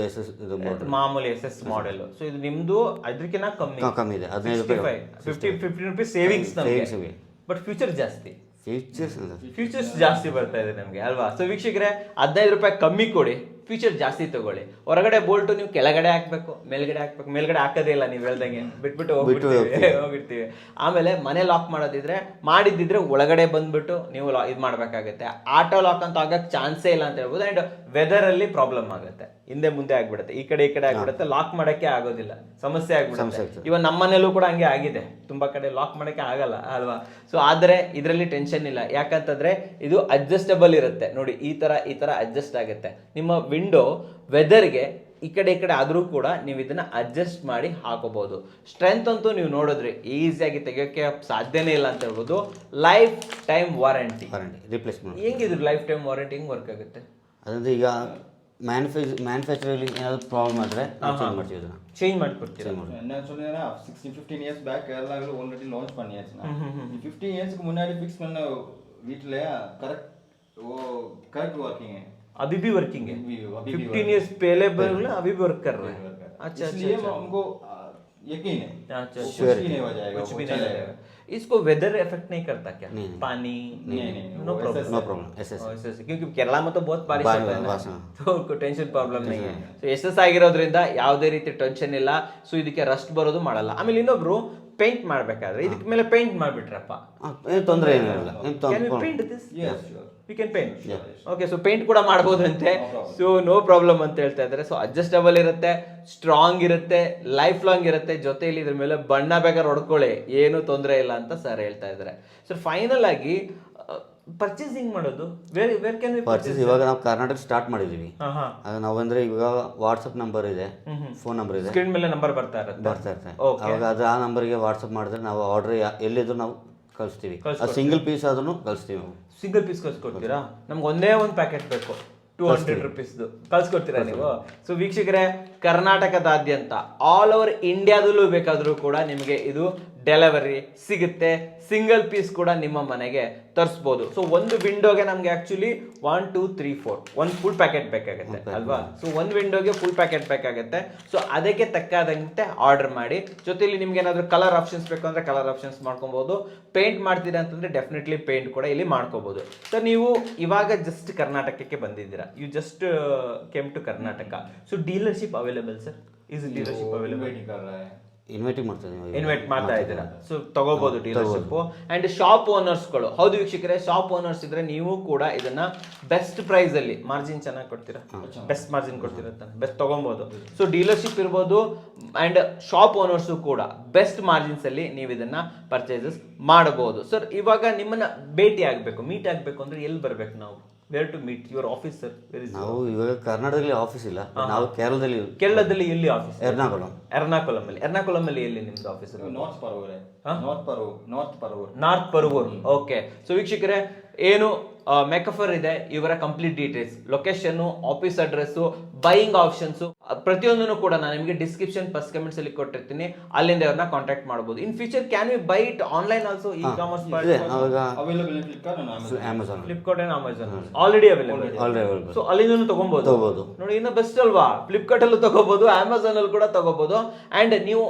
[SPEAKER 2] ಇದು
[SPEAKER 1] ಮಾಮೂಲಿ SS ಮಾಡೆಲ್. ಸೊ ಇದು ನಿಮ್ದು ಅದಕ್ಕಿಂತ
[SPEAKER 2] ಕಮ್ಮಿ ಇದೆ, 15 ರೂಪಾಯಿ,
[SPEAKER 1] 50 ರುಪೀಸ್ ಸೇವಿಂಗ್ಸ್ ನಮಗೆ. ಬಟ್ ಫ್ಯೂಚರ್ ಜಾಸ್ತಿ, ಫ್ಯೂಚರ್ಸ್ ಜಾಸ್ತಿ ಬರ್ತಾ ಇದೆ ನಮಗೆ ಅಲ್ವಾ? ಸೊ ವೀಕ್ಷಕರೇ, 15 ರೂಪಾಯಿ ಕಮ್ಮಿ ಕೊಡಿ, ಫ್ಯೂಚರ್ ಜಾಸ್ತಿ ತಗೊಳ್ಳಿ. ಹೊರಗಡೆ ಬೋಲ್ಟು ನೀವು ಕೆಳಗಡೆ ಹಾಕ್ಬೇಕು, ಮೇಲ್ಗಡೆ ಹಾಕ್ಬೇಕು. ಮೇಲ್ಗಡೆ ಹಾಕೋದೇ ಇಲ್ಲ, ನೀವು ಹೇಳ್ದಂಗೆ ಬಿಟ್ಬಿಟ್ಟು ಹೋಗಿರ್ತೀವಿ. ಆಮೇಲೆ ಮನೆ ಲಾಕ್ ಮಾಡೋದಿದ್ರೆ ಮಾಡಿದ್ದಿದ್ರೆ ಒಳಗಡೆ ಬಂದ್ಬಿಟ್ಟು ನೀವು ಇದು ಮಾಡಬೇಕಾಗುತ್ತೆ. ಆಟೋ ಲಾಕ್ ಅಂತ ಆಗಕ್ಕೆ ಚಾನ್ಸೇ ಇಲ್ಲ ಅಂತ ಹೇಳ್ಬೋದು. ಆ್ಯಂಡ್ ವೆದರಲ್ಲಿ ಪ್ರಾಬ್ಲಮ್ ಆಗುತ್ತೆ, ಹಿಂದೆ ಮುಂದೆ ಆಗ್ಬಿಡುತ್ತೆ, ಈ ಕಡೆ ಆಗ್ಬಿಡುತ್ತೆ, ಲಾಕ್ ಮಾಡೋಕ್ಕೆ ಆಗೋದಿಲ್ಲ, ಸಮಸ್ಯೆ ಆಗ್ಬಿಡುತ್ತೆ. ಇವಾಗ ನಮ್ಮ ಮನೇಲೂ ಕೂಡ ಹಂಗೆ ಆಗಿದೆ, ತುಂಬಾ ಕಡೆ ಲಾಕ್ ಮಾಡೋಕ್ಕೆ ಆಗಲ್ಲ ಅಲ್ವಾ? ಸೊ ಆದರೆ ಇದರಲ್ಲಿ ಟೆನ್ಷನ್ ಇಲ್ಲ, ಯಾಕಂತಂದ್ರೆ ಇದು ಅಡ್ಜಸ್ಟಬಲ್ ಇರುತ್ತೆ. ನೋಡಿ ಈ ತರ ಅಡ್ಜಸ್ಟ್ ಆಗುತ್ತೆ. ನಿಮ್ಮ ವಿಂಡೋ ವೆದರ್ಗೆ ಈ ಕಡೆ ಆದರೂ ಕೂಡ ನೀವು ಇದನ್ನ ಅಡ್ಜಸ್ಟ್ ಮಾಡಿ ಹಾಕೋಬಹುದು. ಸ್ಟ್ರೆಂತ್ ಅಂತೂ ನೀವು ನೋಡಿದ್ರಿ, ಈಸಿಯಾಗಿ ತೆಗಿಯೋಕ್ಕೆ ಸಾಧ್ಯನೇ ಇಲ್ಲ ಅಂತ ಹೇಳ್ಬೋದು. Life time warranty
[SPEAKER 2] replacement.
[SPEAKER 1] ಹೆಂಗಿದ್ರು ಲೈಫ್ ಟೈಮ್ ವಾರಂಟಿ ಹೆಂಗ್ ವರ್ಕ್ ಆಗುತ್ತೆ?
[SPEAKER 2] ಅದಂದ್ರೆ ಈಗ ಮ್ಯಾನುಫ್ಯಾಕ್ಚರಿಂಗ್ ಏನಾದ್ರು ಪ್ರಾಬ್ಲಮ್ ಆದರೆ ಚೇಂಜ್ ಮಾಡ್ತೀವಿ, ಅದನ್ನ
[SPEAKER 1] ಚೇಂಜ್ ಮಾಡ್ಕೊಡ್ತೀವಿ.
[SPEAKER 3] ஆக்சுவலி 16-15 இயர்ஸ் பேக் கேரளாவில் ஆல்ரெடி லான்ச் பண்ணியாச்சுன்னா 15 இயர்ஸ்க்கு முன்னாடி ஃபிக்ஸ் பண்ண வீட்டில் करेक्ट वर्किंग है,
[SPEAKER 1] अभी भी वर्किंग है. 15 इयर्स पहले बोला अभी भी वर्क कर रहा है. अच्छा,
[SPEAKER 3] इसलिए हमको यकीन है
[SPEAKER 1] अच्छा,
[SPEAKER 3] कुछ भी नहीं हो जाएगा,
[SPEAKER 1] कुछ भी नहीं लगेगा. इसको वेदर इफेक्ट नहीं करता क्या? पानी
[SPEAKER 3] नहीं,
[SPEAKER 1] नो प्रॉब्लम.
[SPEAKER 2] SS
[SPEAKER 1] क्योंकि केरला में तो बहुत बारिश होता है
[SPEAKER 2] बारिश,
[SPEAKER 1] तो कोई टेंशन ಪ್ರಾಬ್ಲಮ್ नहीं है. ಸೊ SS ಆಗಿರೋದ್ರಿಂದ ಯಾವುದೇ ರೀತಿ ಟೆನ್ಷನ್ ಇಲ್ಲ. ಸೊ ಇದಕ್ಕೆ ರಸ್ಟ್ ಬರೋದು ಮಾಡಲ್ಲ. ಆಮೇಲೆ ಇನ್ನೊಬ್ರು ಪೇಂಟ್ ಮಾಡಬೇಕಾದ್ರೆ ಇದಕ್ಕೆ ಮೇಲೆ ಪೇಂಟ್ ಮಾಡಿಬಿಟ್ರಪ್ಪ,
[SPEAKER 2] ಏನು ತೊಂದರೆ ಏನಿಲ್ಲ.
[SPEAKER 1] Paint this?
[SPEAKER 3] Yes, sure.
[SPEAKER 1] We can paint. Okay, so paint ಕೂಡ ಮಾಡ್ಬೋದಂತೆ. ಸೊ ನೋ ಪ್ರಾಬ್ಲಮ್ ಅಂತ ಹೇಳ್ತಾ ಇದ್ದಾರೆ. ಸೊ ಅಡ್ಜಸ್ಟಬಲ್ ಇರುತ್ತೆ, ಸ್ಟ್ರಾಂಗ್ ಇರುತ್ತೆ, ಲೈಫ್ ಲಾಂಗ್ ಇರುತ್ತೆ. ಜೊತೆಯಲ್ಲಿ ಇದ್ರ ಮೇಲೆ ಬಣ್ಣ ಬೇಕಾದ್ರೆ ಹೊಡ್ಕೊಳ್ಳಿ, ಏನು ತೊಂದರೆ ಇಲ್ಲ ಅಂತ ಸರ್ ಹೇಳ್ತಾ ಇದ್ದಾರೆ. ಸೊ ಫೈನಲ್ ಆಗಿ ಪರ್ಚೇಸಿಂಗ್ ಮಾಡೋದು ವೇರ್ ಕ್ಯಾನ್ ವಿ
[SPEAKER 2] ಪರ್ಚೇಸ್? ಇವಾಗ ನಾವು ಕರ್ನಾಟಕ ಸ್ಟಾರ್ಟ್ ಮಾಡಿದ್ದೀವಿ. ನಾವಂದ್ರೆ ಇವಾಗ ವಾಟ್ಸಪ್ ನಂಬರ್ ಇದೆ, ಫೋನ್ ನಂಬರ್ ಇದೆ,
[SPEAKER 1] ಸ್ಕ್ರೀನ್ ಮೇಲೆ ನಂಬರ್ ಬರ್ತಾ
[SPEAKER 2] ಇರುತ್ತೆ. ಅವಾಗ ಅದು ಆ ನಂಬರ್ಗೆ ವಾಟ್ಸಪ್ ಮಾಡಿದ್ರೆ ನಾವು ಆರ್ಡರ್ ಎಲ್ಲಿದ್ರು ನಾವು ಕಳಿಸ್ತೀವಿ. ಸಿಂಗಲ್ ಪೀಸ್ ಆದ್ರೂ ಕಳಿಸ್ತೀವಿ.
[SPEAKER 1] ಸಿಂಗಲ್ ಪೀಸ್ ಕಳ್ಸಿಕೊಡ್ತೀರಾ? ನಮ್ಗೆ ಒಂದೇ ಒಂದು ಪ್ಯಾಕೆಟ್ ಬೇಕು, 200 ರುಪೀಸ್ದು ಕಳ್ಸಿಕೊಡ್ತೀರಾ ನೀವು? ಸೊ ವೀಕ್ಷಕರೇ, ಕರ್ನಾಟಕದಾದ್ಯಂತ ಆಲ್ ಓವರ್ ಇಂಡಿಯಾದಲ್ಲೂ ಬೇಕಾದರೂ ಕೂಡ ನಿಮಗೆ ಇದು ಡೆಲಿವರಿ ಸಿಗುತ್ತೆ. ಸಿಂಗಲ್ ಪೀಸ್ ಕೂಡ ನಿಮ್ಮ ಮನೆಗೆ ತರಿಸ್ಬೋದು. ಸೊ ಒಂದು ವಿಂಡೋಗೆ ನಮಗೆ ಆಕ್ಚುಲಿ 1 2 3 4 ಒಂದು ಫುಲ್ ಪ್ಯಾಕೆಟ್ ಬೇಕಾಗುತ್ತೆ ಅಲ್ವಾ? ಸೊ ಒಂದು ವಿಂಡೋಗೆ ಫುಲ್ ಪ್ಯಾಕೆಟ್ ಬೇಕಾಗುತ್ತೆ. ಸೊ ಅದಕ್ಕೆ ತಕ್ಕಾದಂತೆ ಆರ್ಡರ್ ಮಾಡಿ. ಜೊತೆಲಿ ನಿಮ್ಗೆ ಏನಾದರೂ ಕಲರ್ ಆಪ್ಷನ್ಸ್ ಬೇಕು ಅಂದ್ರೆ ಕಲರ್ ಆಪ್ಷನ್ಸ್ ಮಾಡ್ಕೊಬಹುದು. ಪೇಂಟ್ ಮಾಡ್ತೀರಾ ಅಂತಂದ್ರೆ ಡೆಫಿನೆಟ್ಲಿ ಪೇಂಟ್ ಕೂಡ ಇಲ್ಲಿ ಮಾಡ್ಕೋಬಹುದು. ಸೊ ನೀವು ಇವಾಗ ಜಸ್ಟ್ ಕರ್ನಾಟಕಕ್ಕೆ ಬಂದಿದ್ದೀರಾ, you just came to Karnataka. So dealership available sir? Is dealership available?
[SPEAKER 2] Invite
[SPEAKER 1] ಮಾಡ್ತಾ ಇದ್ದೀರಾ? ಸೊ ತಗೋಬಹುದು ಡೀಲರ್ಶಿಪ್. ಅಂಡ್ ಶಾಪ್ ಓನರ್ಸ್ಗಳು, ಹೌದು ವೀಕ್ಷಕರೇ, ಶಾಪ್ ಓನರ್ಸ್ ಇದ್ರೆ ನೀವು ಕೂಡ ಇದನ್ನ ಬೆಸ್ಟ್ ಪ್ರೈಸ್ ಅಲ್ಲಿ ಮಾರ್ಜಿನ್ ಚೆನ್ನಾಗಿ ಕೊಡ್ತೀರಾ, ಬೆಸ್ಟ್ ಮಾರ್ಜಿನ್ ಕೊಡ್ತೀರಾ, ಬೆಸ್ಟ್ ತಗೊಬಹುದು. ಸೊ ಡೀಲರ್ಶಿಪ್ ಇರ್ಬೋದು ಅಂಡ್ ಶಾಪ್ ಓನರ್ಸ್ ಕೂಡ ಬೆಸ್ಟ್ ಮಾರ್ಜಿನ್ಸ್ ಅಲ್ಲಿ ನೀವು ಇದನ್ನ ಪರ್ಚೇಸಸ್ ಮಾಡಬಹುದು. ಸರ್ ಇವಾಗ ನಿಮ್ಮನ್ನ ಭೇಟಿ ಆಗ್ಬೇಕು, ಮೀಟ್ ಆಗ್ಬೇಕು ಅಂದ್ರೆ ಎಲ್ಲಿ ಬರ್ಬೇಕು ನಾವು? Where to meet your office sir?
[SPEAKER 2] ನಾವು ಇವಾಗ ಕರ್ನಾಟಕದಲ್ಲಿ ಆಫೀಸ್ ಇಲ್ಲ, ನಾವು
[SPEAKER 1] ಕೇರಳದಲ್ಲಿ ಎಲ್ಲಿ ಆಫೀಸ್?
[SPEAKER 2] ಎರ್ನಾಕುಲಂ
[SPEAKER 1] ಅಲ್ಲಿ ಎಲ್ಲಿ ನಿಮ್ದು office?
[SPEAKER 3] North
[SPEAKER 1] Paravur. Okay. So ವೀಕ್ಷಕರೇ, ಏನು ಮೇಕಫರ್ ಇದೆ, ಇವರ complete details, location, office address, buying options ಪ್ರತಿಯೊಂದನ್ನು ಕೂಡ ನಾನು ನಿಮಗೆ ಡಿಸ್ಕ್ರಿಪ್ಷನ್ ಫಸ್ಟ್ ಕಮೆಂಟ್ಸ್ ಅಲ್ಲಿ ಕೊಟ್ಟಿರ್ತೀನಿ, ಅಲ್ಲಿಂದ ಇವ್ರನ್ನ ಕಾಂಟ್ಯಾಕ್ಟ್ ಮಾಡಬಹುದು. In future can we by it online also? E commerce
[SPEAKER 3] available in
[SPEAKER 1] Flipkart and Amazon already available. So ಅಲ್ಲಿಂದ ತಗೊಬಹುದು. ನೋಡಿ, ಇನ್ನು ಬೆಸ್ಟ್ ಅಲ್ವಾ? ಫ್ಲಿಪ್ಕಾರ್ಟ್ ಅಲ್ಲೂ ತಗೋಬಹುದು, ಅಮೆಜಾನ್ ಅಲ್ಲಿ ಕೂಡ ತಗೋಬಹುದು. ಅಂಡ್ ನೀವು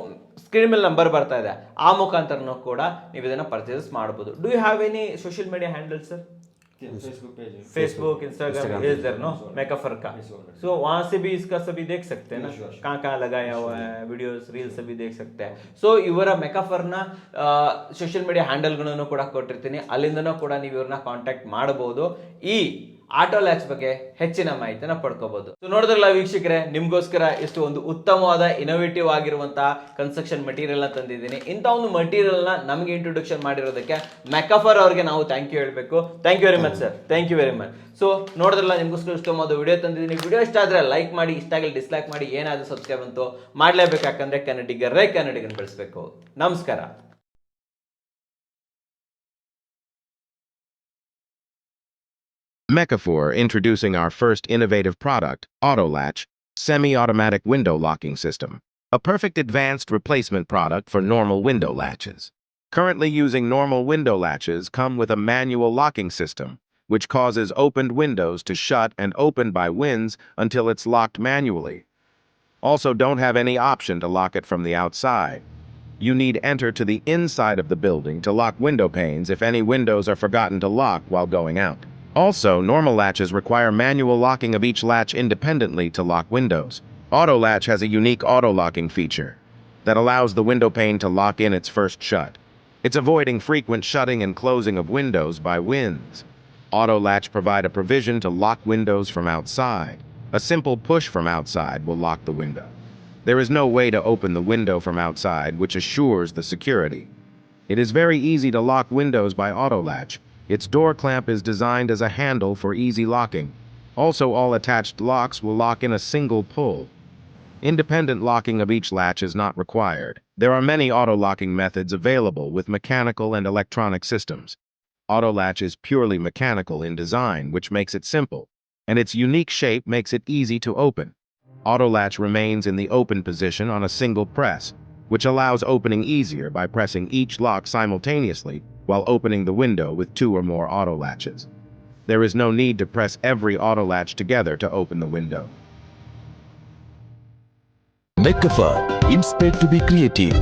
[SPEAKER 1] ಸ್ಕ್ರೀನ್ ಮೇಲೆ ನಂಬರ್ ಬರ್ತಾ ಇದೆ, ಆ ಮುಖಾಂತರನೂ ಕೂಡ ನೀವು ಇದನ್ನ ಪರ್ಚೇಸ್ ಮಾಡಬಹುದು. Do you have any social media handle sir?
[SPEAKER 3] Facebook page है।
[SPEAKER 1] Facebook Instagram is there no Makafar का, सो वहां से भी इसका सभी देख सकते हैं ना, कहाँ कहाँ लगाया हुआ है ವಿಡಿಯೋಸ್ ರೀಲ್ಸ್ ಸಭಿ ದೇख सकते हैं. ಸೊ ಇವರ ಮೆಕಾಫರ್ನ ಸೋಷಿಯಲ್ ಮೀಡಿಯಾ ಹ್ಯಾಂಡಲ್ಗಳನ್ನು ಕೂಡ ಕೊಟ್ಟಿರ್ತೀನಿ, ಅಲ್ಲಿಂದನೂ ಕೂಡ ನೀವು ಇವ್ರನ್ನ ಕಾಂಟ್ಯಾಕ್ಟ್ ಮಾಡಬಹುದು. ಈ ಆಟೋ ಲ್ಯಾಚ್ ಬಗ್ಗೆ ಹೆಚ್ಚಿನ ಮಾಹಿತಿನ ಪಡ್ಕೋಬಹುದು. ಸೊ ನೋಡಿದ್ರಲ್ಲ ವೀಕ್ಷಕರೇ, ನಿಮ್ಗೋಸ್ಕರ ಇಷ್ಟು ಒಂದು ಉತ್ತಮವಾದ ಇನೋವೇಟಿವ್ ಆಗಿರುವಂತಹ ಕನ್ಸ್ಟ್ರಕ್ಷನ್ ಮಟೀರಿಯಲ್ ನ ತಂದಿದ್ದೀನಿ. ಇಂಥ ಒಂದು ಮಟೀರಿಯಲ್ ನ ನಮಗೆ ಇಂಟ್ರೊಡಕ್ಷನ್ ಮಾಡಿರೋದಕ್ಕೆ ಮೆಕಾಫರ್ ಅವ್ರಿಗೆ ನಾವು ಥ್ಯಾಂಕ್ ಯು ಹೇಳಬೇಕು. Thank you very much sir, thank you very much. So ನೋಡಿದ್ರಲ್ಲ, ನಿಮ್ಗೋಸ್ಕರ ಇಷ್ಟೊಂದು ವಿಡಿಯೋ ತಂದಿದ್ದೀನಿ. ವಿಡಿಯೋ ಇಷ್ಟ ಆದ್ರೆ ಲೈಕ್ ಮಾಡಿ, ಇಷ್ಟ ಆಗಲಿ ಡಿಸ್ಲೈಕ್ ಮಾಡಿ, ಏನಾದರೂ ಸಬ್ಸ್ಕ್ರೈಬ್ ಅಂತೂ ಮಾಡಲೇಬೇಕು, ಯಾಕಂದ್ರೆ ಕನ್ನಡಿಗನ್ ಬೆಳೆಸಬೇಕು. ನಮಸ್ಕಾರ.
[SPEAKER 4] Mecafor introducing our first innovative product, AutoLatch, semi-automatic window locking system. A perfect advanced replacement product for normal window latches. Currently using normal window latches come with a manual locking system, which causes opened windows to shut and open by winds until it's locked manually. Also don't have any option to lock it from the outside. You need enter to the inside of the building to lock window panes if any windows are forgotten to lock while going out. Also, normal latches require manual locking of each latch independently to lock windows. AutoLatch has a unique auto-locking feature that allows the window pane to lock in its first shut. It's avoiding frequent shutting and closing of windows by winds. AutoLatch provide a provision to lock windows from outside. A simple push from outside will lock the window. There is no way to open the window from outside, which assures the security. It is very easy to lock windows by AutoLatch. Its door clamp is designed as a handle for easy locking. Also, all attached locks will lock in a single pull. Independent locking of each latch is not required. There are many auto-locking methods available with mechanical and electronic systems. AutoLatch is purely mechanical in design, which makes it simple, and its unique shape makes it easy to open. AutoLatch remains in the open position on a single press, which allows opening easier by pressing each lock simultaneously while opening the window with 2 or more auto latches. There is no need to press every auto latch together to open the window.
[SPEAKER 5] Mecafor, inspired to be creative.